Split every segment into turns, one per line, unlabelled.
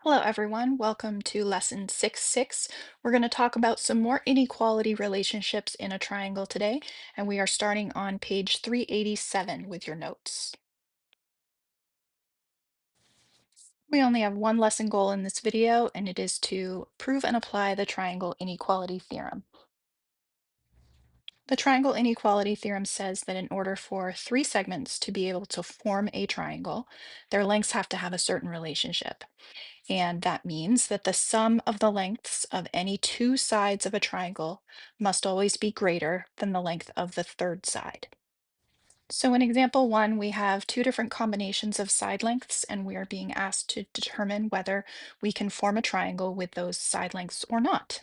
Hello, everyone. Welcome to lesson 6-6. We're going to talk about some more inequality relationships in a triangle today, and we are starting on page 387 with your notes. We only have one lesson goal in this video, and it is to prove and apply the triangle inequality theorem. The triangle inequality theorem says that in order for three segments to be able to form a triangle, their lengths have to have a certain relationship. And that means that the sum of the lengths of any two sides of a triangle must always be greater than the length of the third side. So in example one, we have two different combinations of side lengths, and we are being asked to determine whether we can form a triangle with those side lengths or not.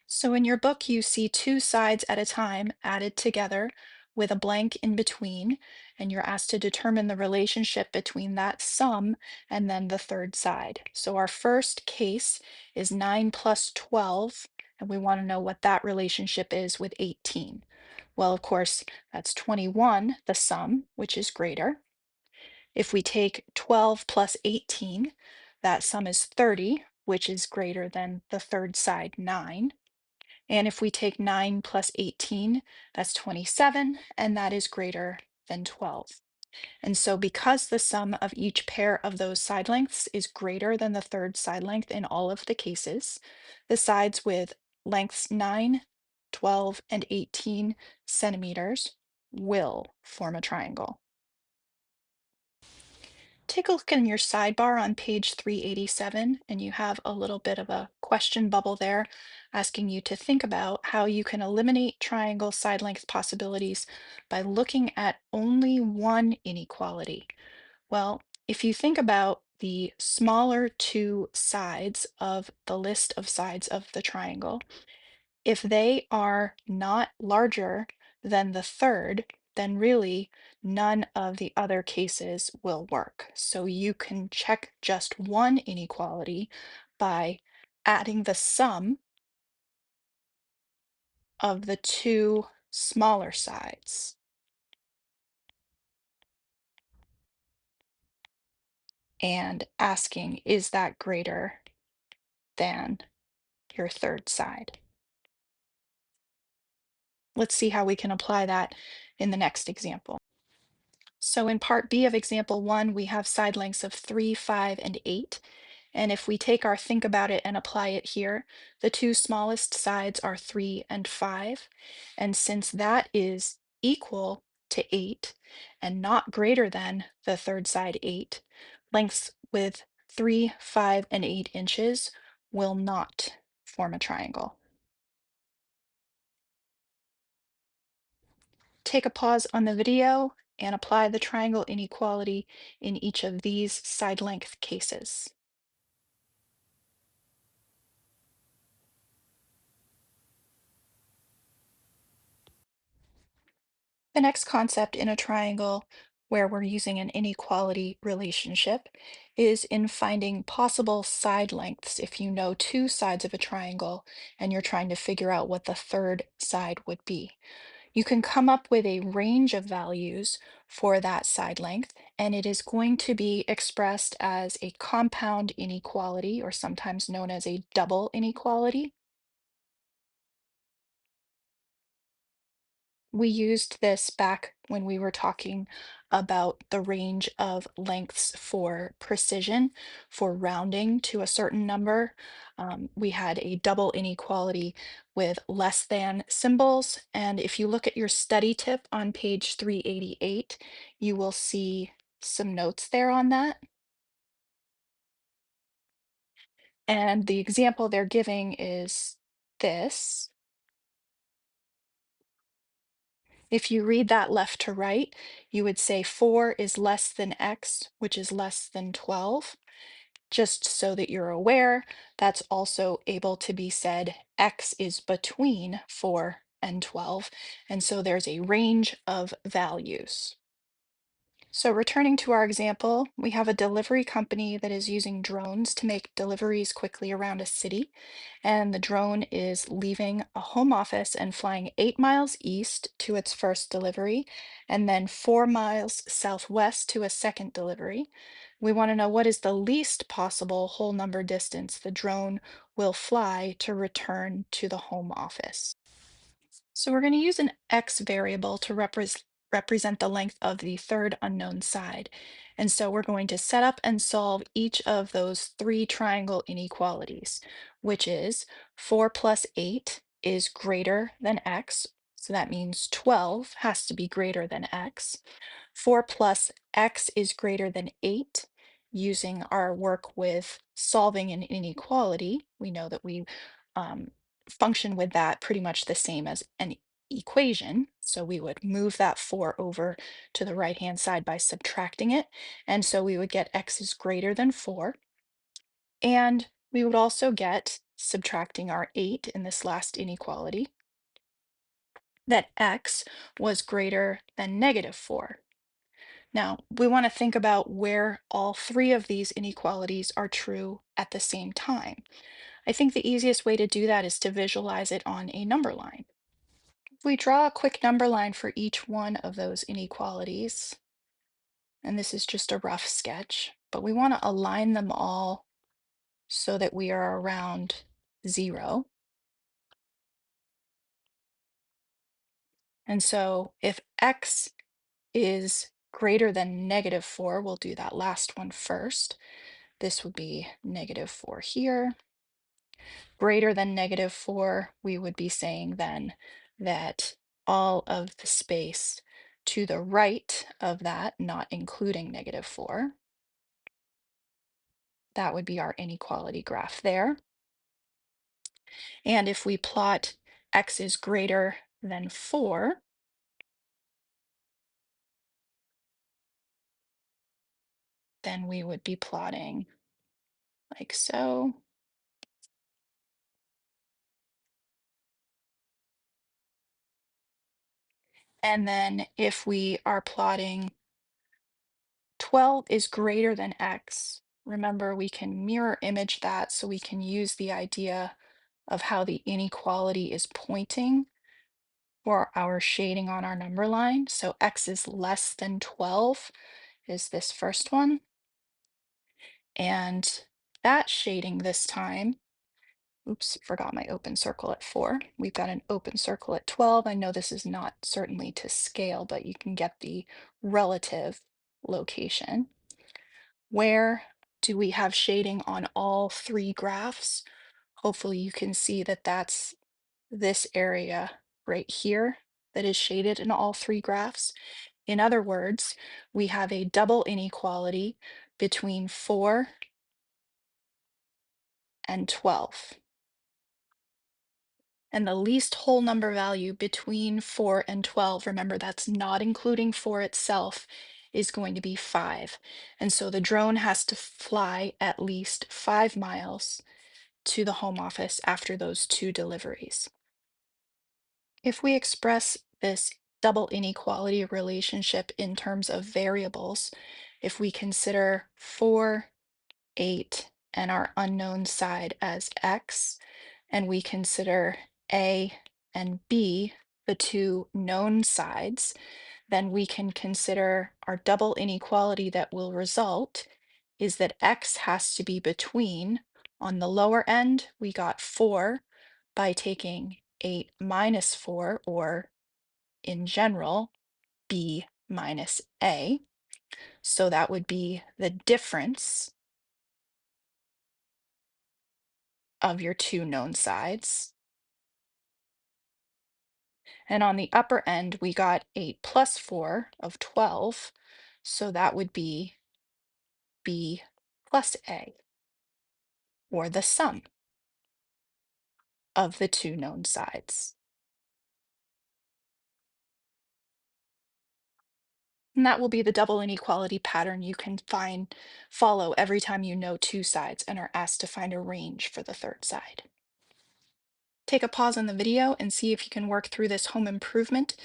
So in your book, you see two sides at a time added together with a blank in between, and you're asked to determine the relationship between that sum and then the third side. So our first case is 9 plus 12, and we want to know what that relationship is with 18. Well, of course, that's 21, the sum, which is greater. If we take 12 plus 18, that sum is 30, which is greater than the third side, 9. And if we take 9 plus 18, that's 27, and that is greater than 12. And so because the sum of each pair of those side lengths is greater than the third side length in all of the cases, the sides with lengths 9, 12, and 18 centimeters will form a triangle. Take a look in your sidebar on page 387, and you have a little bit of a question bubble there asking you to think about how you can eliminate triangle side length possibilities by looking at only one inequality. Well, if you think about the smaller two sides of the list of sides of the triangle, if they are not larger than the third, then really none of the other cases will work. So you can check just one inequality by adding the sum of the two smaller sides and asking, is that greater than your third side? Let's see how we can apply that in the next example. So in part B of example one, we have side lengths of 3, 5, and 8. And if we take our think about it and apply it here, the two smallest sides are 3 and 5. And since that is equal to 8 and not greater than the third side 8, lengths with 3, 5, and 8 inches will not form a triangle. Take a pause on the video and apply the triangle inequality in each of these side length cases. The next concept in a triangle where we're using an inequality relationship is in finding possible side lengths if you know two sides of a triangle and you're trying to figure out what the third side would be. You can come up with a range of values for that side length, and it is going to be expressed as a compound inequality, or sometimes known as a double inequality. We used this back when we were talking about the range of lengths for precision, for rounding to a certain number. We had a double inequality with less than symbols. And if you look at your study tip on page 388, you will see some notes there on that. And the example they're giving is this. If you read that left to right, you would say 4 is less than x, which is less than 12. Just so that you're aware, that's also able to be said x is between 4 and 12. And so there's a range of values. So returning to our example, we have a delivery company that is using drones to make deliveries quickly around a city. And the drone is leaving a home office and flying 8 miles east to its first delivery, and then 4 miles southwest to a second delivery. We want to know what is the least possible whole number distance the drone will fly to return to the home office. So we're going to use an x variable to represent the length of the third unknown side. And so we're going to set up and solve each of those three triangle inequalities, which is 4 plus 8 is greater than x. So that means 12 has to be greater than x. 4 plus x is greater than 8. Using our work with solving an inequality, we know that we um, function with that pretty much the same as an equation. So we would move that 4 over to the right-hand side by subtracting it. And so we would get x is greater than 4. And we would also get, subtracting our 8 in this last inequality, that x was greater than negative 4. Now, we want to think about where all three of these inequalities are true at the same time. I think the easiest way to do that is to visualize it on a number line. If we draw a quick number line for each one of those inequalities, and this is just a rough sketch, but we want to align them all so that we are around 0. And so if x is greater than negative 4, we'll do that last one first. This would be negative 4 here. Greater than negative 4, we would be saying then that all of the space to the right of that, not including negative 4, that would be our inequality graph there. And if we plot x is greater than 4, then we would be plotting like so. And then if we are plotting 12 is greater than x, remember we can mirror image that so we can use the idea of how the inequality is pointing for our shading on our number line. So x is less than 12 is this first one. And that shading this time, oops, forgot my open circle at 4. We've got an open circle at 12. I know this is not certainly to scale, but you can get the relative location. Where do we have shading on all three graphs? Hopefully you can see that that's this area right here that is shaded in all three graphs. In other words, we have a double inequality between 4 and 12. And the least whole number value between 4 and 12, remember that's not including 4 itself, is going to be 5. And so the drone has to fly at least 5 miles to the home office after those two deliveries. If we express this double inequality relationship in terms of variables, if we consider 4, 8, and our unknown side as x, and we consider A and B, the two known sides, then we can consider our double inequality that will result is that x has to be between, on the lower end, we got 4 by taking 8 minus 4, or in general, B minus A. So that would be the difference of your two known sides. And on the upper end, we got 8 plus 4 of 12. So that would be B plus A, or the sum of the two known sides. And that will be the double inequality pattern you can follow every time you know two sides and are asked to find a range for the third side. Take a pause on the video and see if you can work through this home improvement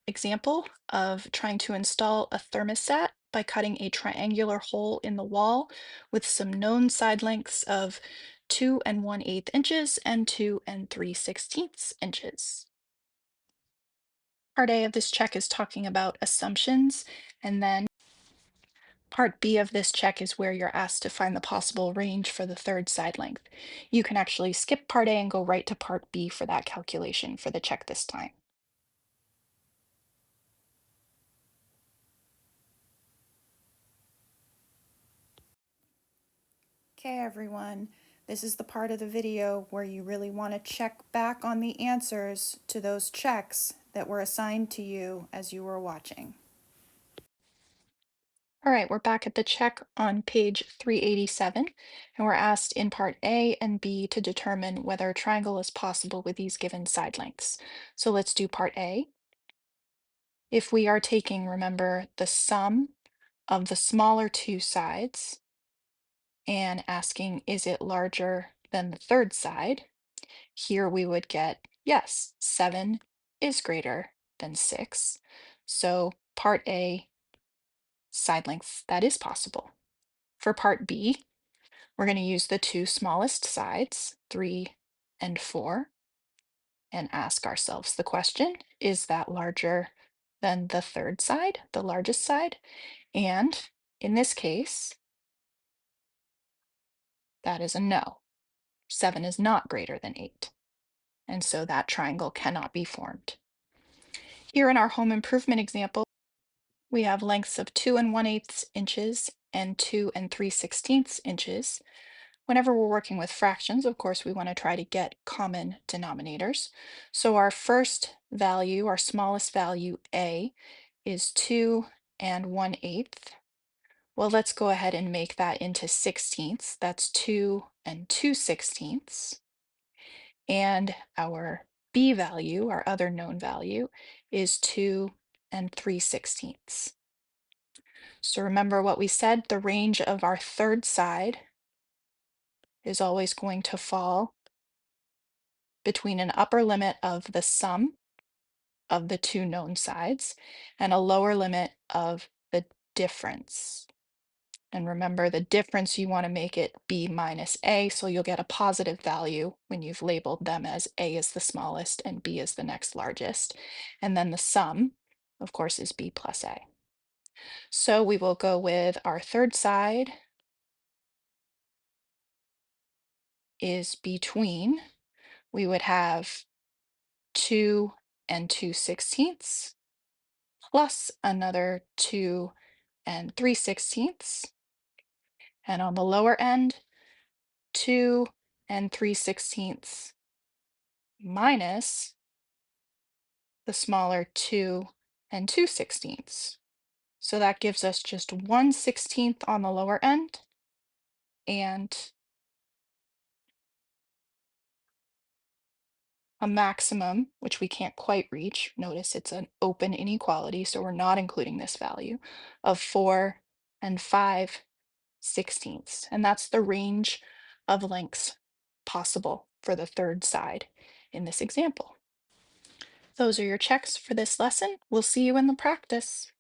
example of trying to install a thermostat by cutting a triangular hole in the wall with some known side lengths of 2 1/8 inches and 2 3/16 inches. Part A of this check is talking about assumptions, and then Part B of this check is where you're asked to find the possible range for the third side length. You can actually skip part A and go right to part B for that calculation for the check this time. Okay, everyone, this is the part of the video where you really want to check back on the answers to those checks that were assigned to you as you were watching. All right, we're back at the check on page 387, and we're asked in part A and B to determine whether a triangle is possible with these given side lengths. So let's do part A. If we are taking, remember, the sum of the smaller two sides and asking, is it larger than the third side? Here we would get, yes, 7 is greater than 6. So part A, side length, that is possible. For part B, we're going to use the two smallest sides, 3 and 4, and ask ourselves the question, is that larger than the third side, the largest side? And in this case, that is a no. 7 is not greater than 8. And so that triangle cannot be formed. Here in our home improvement example, we have lengths of 2 and 1/8 inches and 2 and 3/16 inches. Whenever we're working with fractions, of course, we want to try to get common denominators. So our first value, our smallest value, A, is 2 and 1/8. Well, let's go ahead and make that into sixteenths. That's 2 and 2/16. And our B value, our other known value, is 2 and 3/16. So remember what we said, the range of our third side is always going to fall between an upper limit of the sum of the two known sides and a lower limit of the difference. And remember, the difference, you want to make it B minus A, so you'll get a positive value when you've labeled them as A is the smallest and B is the next largest. And then the sum, of course, is B plus A. So we will go with our third side is between, we would have 2 and 2/16 plus another 2 and 3/16. And on the lower end, 2 and 3/16 minus the smaller 2 and 2/16. So that gives us just 1/16 on the lower end and a maximum, which we can't quite reach. Notice it's an open inequality, so we're not including this value, of 4 and 5/16. And that's the range of lengths possible for the third side in this example. Those are your checks for this lesson. We'll see you in the practice.